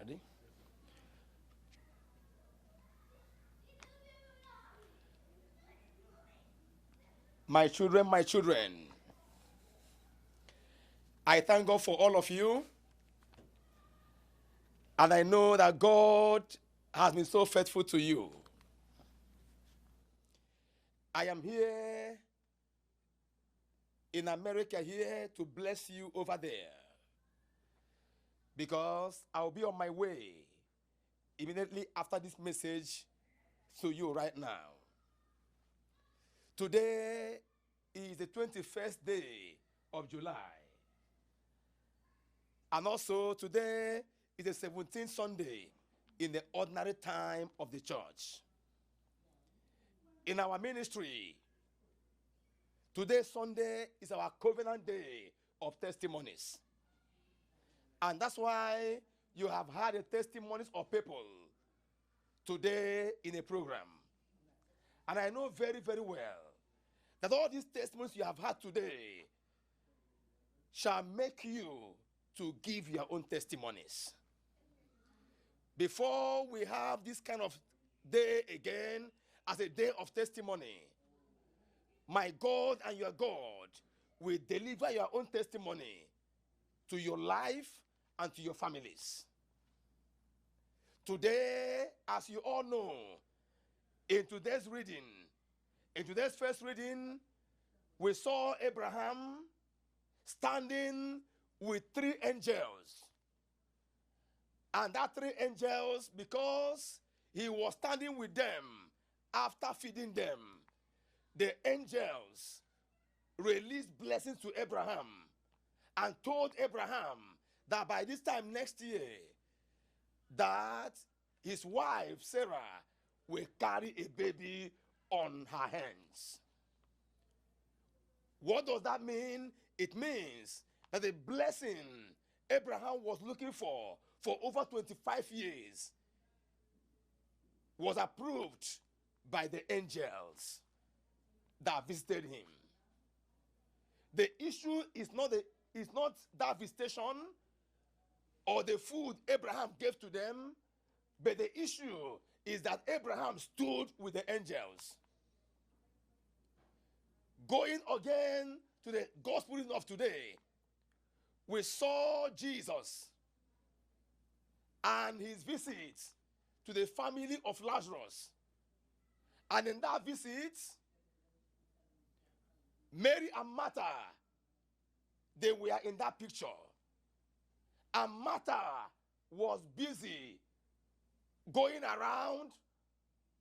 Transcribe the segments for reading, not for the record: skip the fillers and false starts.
Ready? My children, I thank God for all of you. And I know that God has been so faithful to you. I am here in America here to bless you over there. Because I'll be on my way immediately after this message to you right now. Today is the 21st day of July. And also today is the 17th Sunday in the ordinary time of the church. In our ministry, today Sunday is our covenant day of testimonies. And that's why you have had the testimonies of people today in a program. And I know very, very well that all these testimonies you have had today shall make you to give your own testimonies. Before we have this kind of day again as a day of testimony, my God and your God will deliver your own testimony to your life and to your families. Today, as you all know, in today's first reading, we saw Abraham standing with three angels. And that three angels, because he was standing with them after feeding them, the angels released blessings to Abraham and told Abraham that by this time next year, that his wife Sarah will carry a baby on her hands. What does that mean? It means that the blessing Abraham was looking for over 25 years was approved by the angels that visited him. The issue is not that visitation or the food Abraham gave to them, but the issue is that Abraham stood with the angels. Going again to the gospel of today, we saw Jesus and his visit to the family of Lazarus. And in that visit, Mary and Martha, they were in that picture. And Martha was busy going around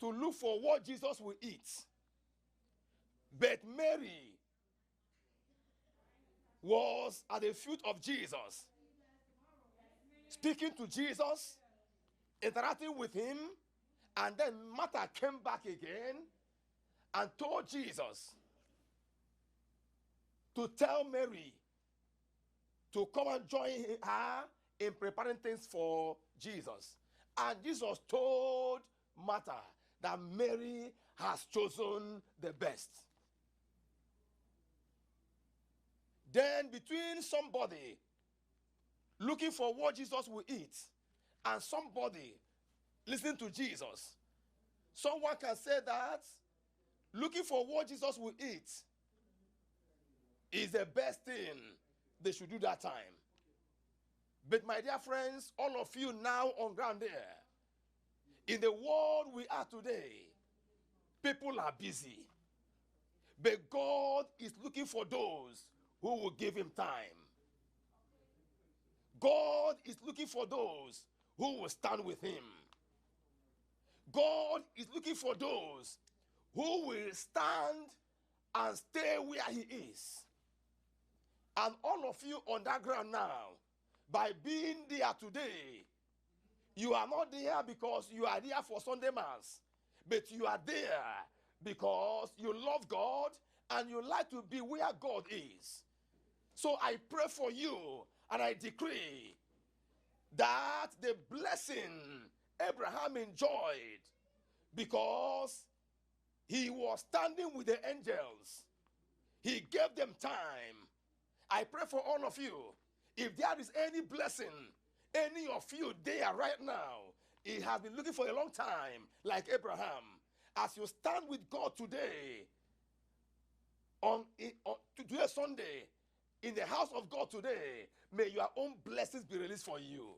to look for what Jesus will eat. But Mary was at the feet of Jesus, speaking to Jesus, interacting with him, and then Martha came back again and told Jesus to tell Mary to come and join her in preparing things for Jesus. And Jesus told Martha that Mary has chosen the best. Then between somebody looking for what Jesus will eat and somebody listening to Jesus, someone can say that looking for what Jesus will eat is the best thing they should do that time. But my dear friends, all of you now on ground there, in the world we are today, people are busy. But God is looking for those who will give him time. God is looking for those who will stand with him. God is looking for those who will stand and stay where he is. And all of you on that ground now, by being there today, you are not there because you are there for Sunday Mass, but you are there because you love God and you like to be where God is. So I pray for you and I decree that the blessing Abraham enjoyed because he was standing with the angels, he gave them time. I pray for all of you. If there is any blessing Any of you there right now, he has been looking for a long time, like Abraham. As you stand with God today, on today Sunday, in the house of God today, may your own blessings be released for you.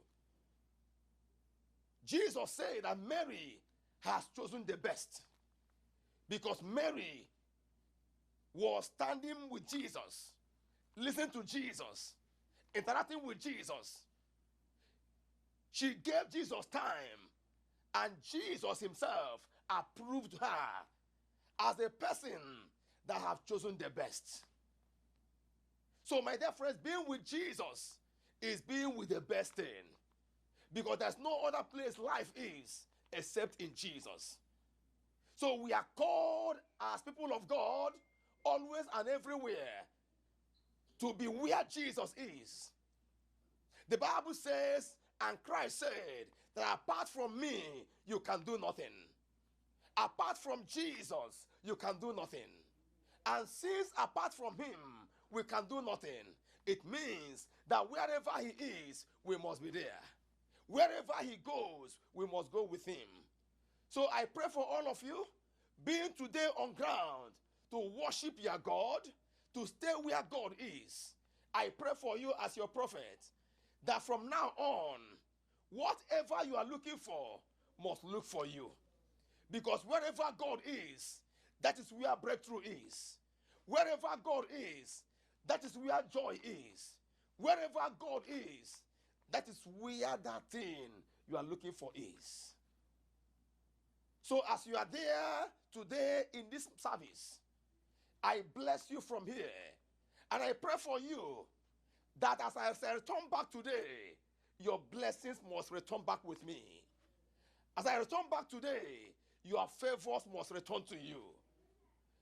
Jesus said that Mary has chosen the best, because Mary was standing with Jesus, listening to Jesus, interacting with Jesus. She gave Jesus time, and Jesus himself approved her as a person that have chosen the best. So my dear friends, being with Jesus is being with the best thing, because there's no other place life is except in Jesus. So we are called as people of God always and everywhere to be where Jesus is. The Bible says, and Christ said, that apart from me, you can do nothing. Apart from Jesus, you can do nothing. And since apart from him, we can do nothing, it means that wherever he is, we must be there. Wherever he goes, we must go with him. So I pray for all of you, being today on ground, to worship your God, to stay where God is. I pray for you as your prophet, that from now on, whatever you are looking for must look for you. Because wherever God is, that is where breakthrough is. Wherever God is, that is where joy is. Wherever God is, that is where that thing you are looking for is. So as you are there today in this service, I bless you from here. And I pray for you that as I return back today, your blessings must return back with me. As I return back today, your favors must return to you.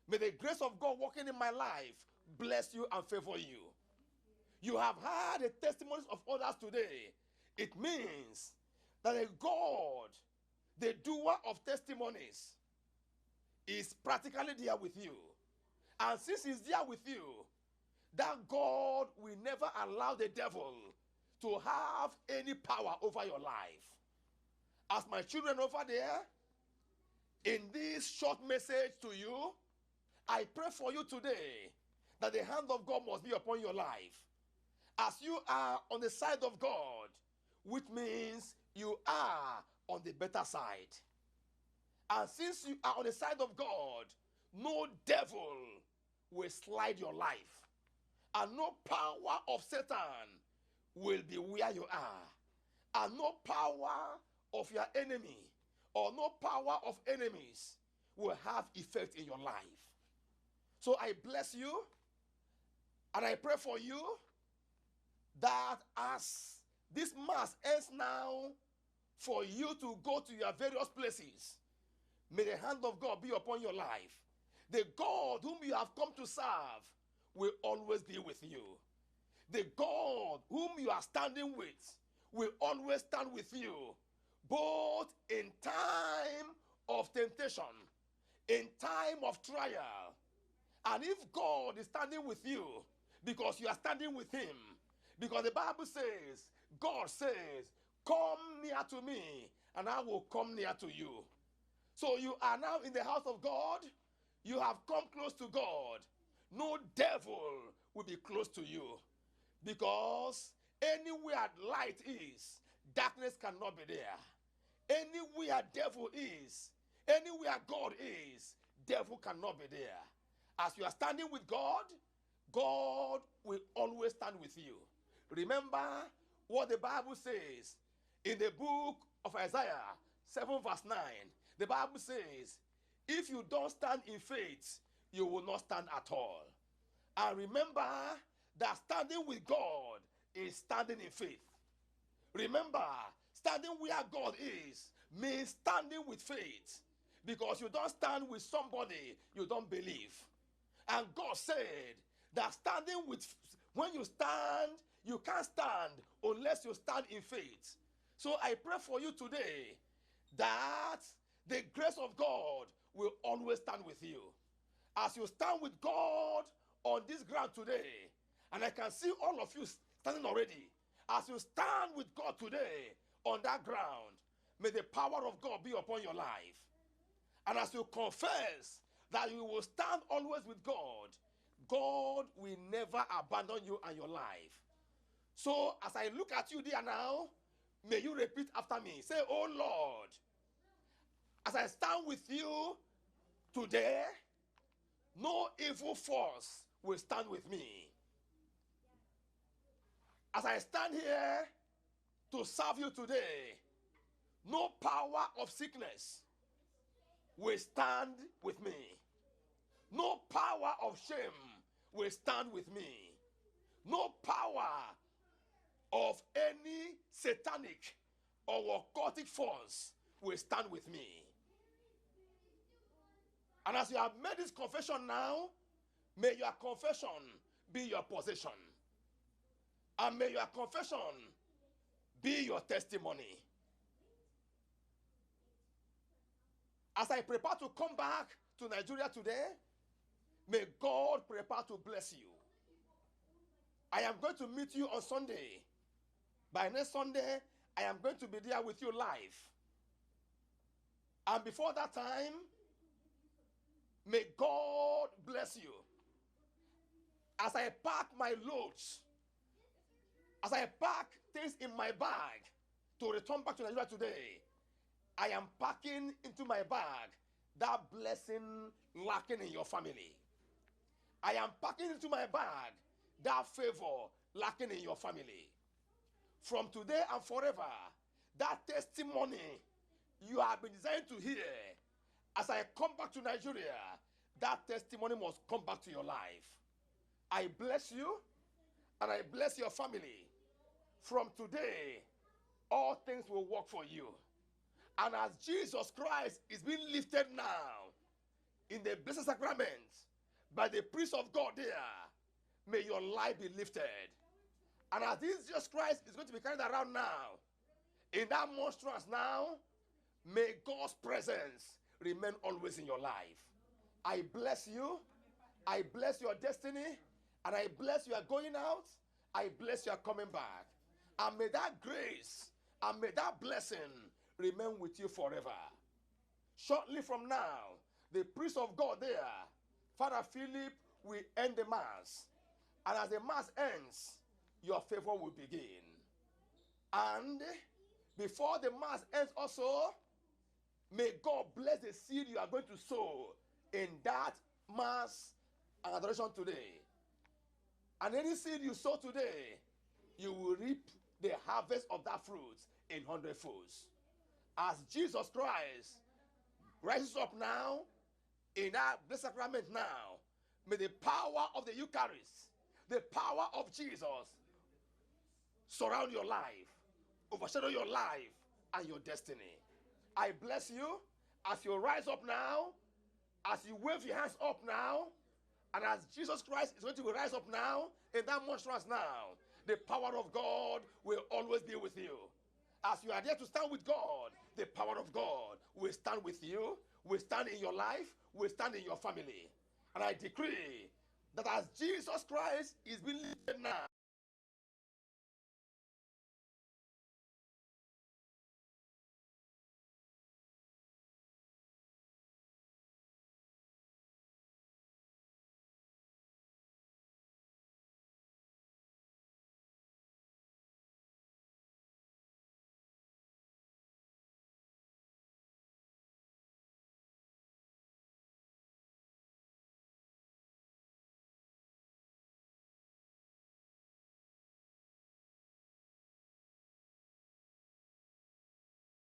May the grace of God working in my life bless you and favor you. You have heard the testimonies of others today. It means that a God, the doer of testimonies, is practically there with you. And since he's there with you, that God will never allow the devil to have any power over your life. As my children over there, in this short message to you, I pray for you today that the hand of God must be upon your life. As you are on the side of God, which means you are on the better side. And since you are on the side of God, no devil will slide your life. And no power of Satan will be where you are. And no power of your enemy or no power of enemies will have effect in your life. So I bless you and I pray for you that as this mass ends now, for you to go to your various places, may the hand of God be upon your life. The God whom you have come to serve will always be with you. The God whom you are standing with will always stand with you, both in time of temptation, in time of trial. And if God is standing with you, because you are standing with him, because the Bible says, God says, come near to me, and I will come near to you. So you are now in the house of God. You have come close to God. No devil will be close to you. Because anywhere light is, darkness cannot be there. Anywhere devil is, anywhere God is, devil cannot be there. As you are standing with God, God will always stand with you. Remember what the Bible says in the book of Isaiah 7 verse 9. The Bible says, if you don't stand in faith, you will not stand at all. And remember that standing with God is standing in faith. Remember, standing where God is means standing with faith. Because you don't stand with somebody you don't believe. And God said that standing with, when you stand, you can't stand unless you stand in faith. So I pray for you today that the grace of God will always stand with you. As you stand with God on this ground today, and I can see all of you standing already, As you stand with God today on that ground, may the power of God be upon your life. And as you confess that you will stand always with God, God will never abandon you and your life. So as I look at you there now, may you repeat after me. Say, oh Lord, as I stand with you today, no evil force will stand with me. As I stand here to serve you today, no power of sickness will stand with me. No power of shame will stand with me. No power of any satanic or occultic force will stand with me. And as you have made this confession now, may your confession be your possession. And may your confession be your testimony. As I prepare to come back to Nigeria today, may God prepare to bless you. I am going to meet you on Sunday. By next Sunday, I am going to be there with you live. And before that time, may God bless you. As I pack my loads, as I pack things in my bag to return back to Nigeria today, I am packing into my bag that blessing lacking in your family. I am packing into my bag that favor lacking in your family. From today and forever, that testimony you have been designed to hear, as I come back to Nigeria, that testimony must come back to your life. I bless you and I bless your family. From today, all things will work for you. And as Jesus Christ is being lifted now in the blessed sacrament by the priest of God there, may your life be lifted. And as this Jesus Christ is going to be carried around now, in that monstrance now, may God's presence remain always in your life. I bless you. I bless your destiny. And I bless you are going out. I bless you are coming back. And may that grace and may that blessing remain with you forever. Shortly from now, the priest of God there, Father Philip, will end the mass. And as the mass ends, your favor will begin. And before the mass ends also, may God bless the seed you are going to sow in that mass and adoration today. And any seed you sow today, you will reap the harvest of that fruit in 100-folds. As Jesus Christ rises up now in our blessed sacrament now, may the power of the Eucharist, the power of Jesus, surround your life, overshadow your life and your destiny. I bless you as you rise up now, as you wave your hands up now, and as Jesus Christ is going to rise up now in that monstrance now, the power of God will always be with you. As you are there to stand with God, the power of God will stand with you, will stand in your life, will stand in your family. And I decree that as Jesus Christ is being lifted now,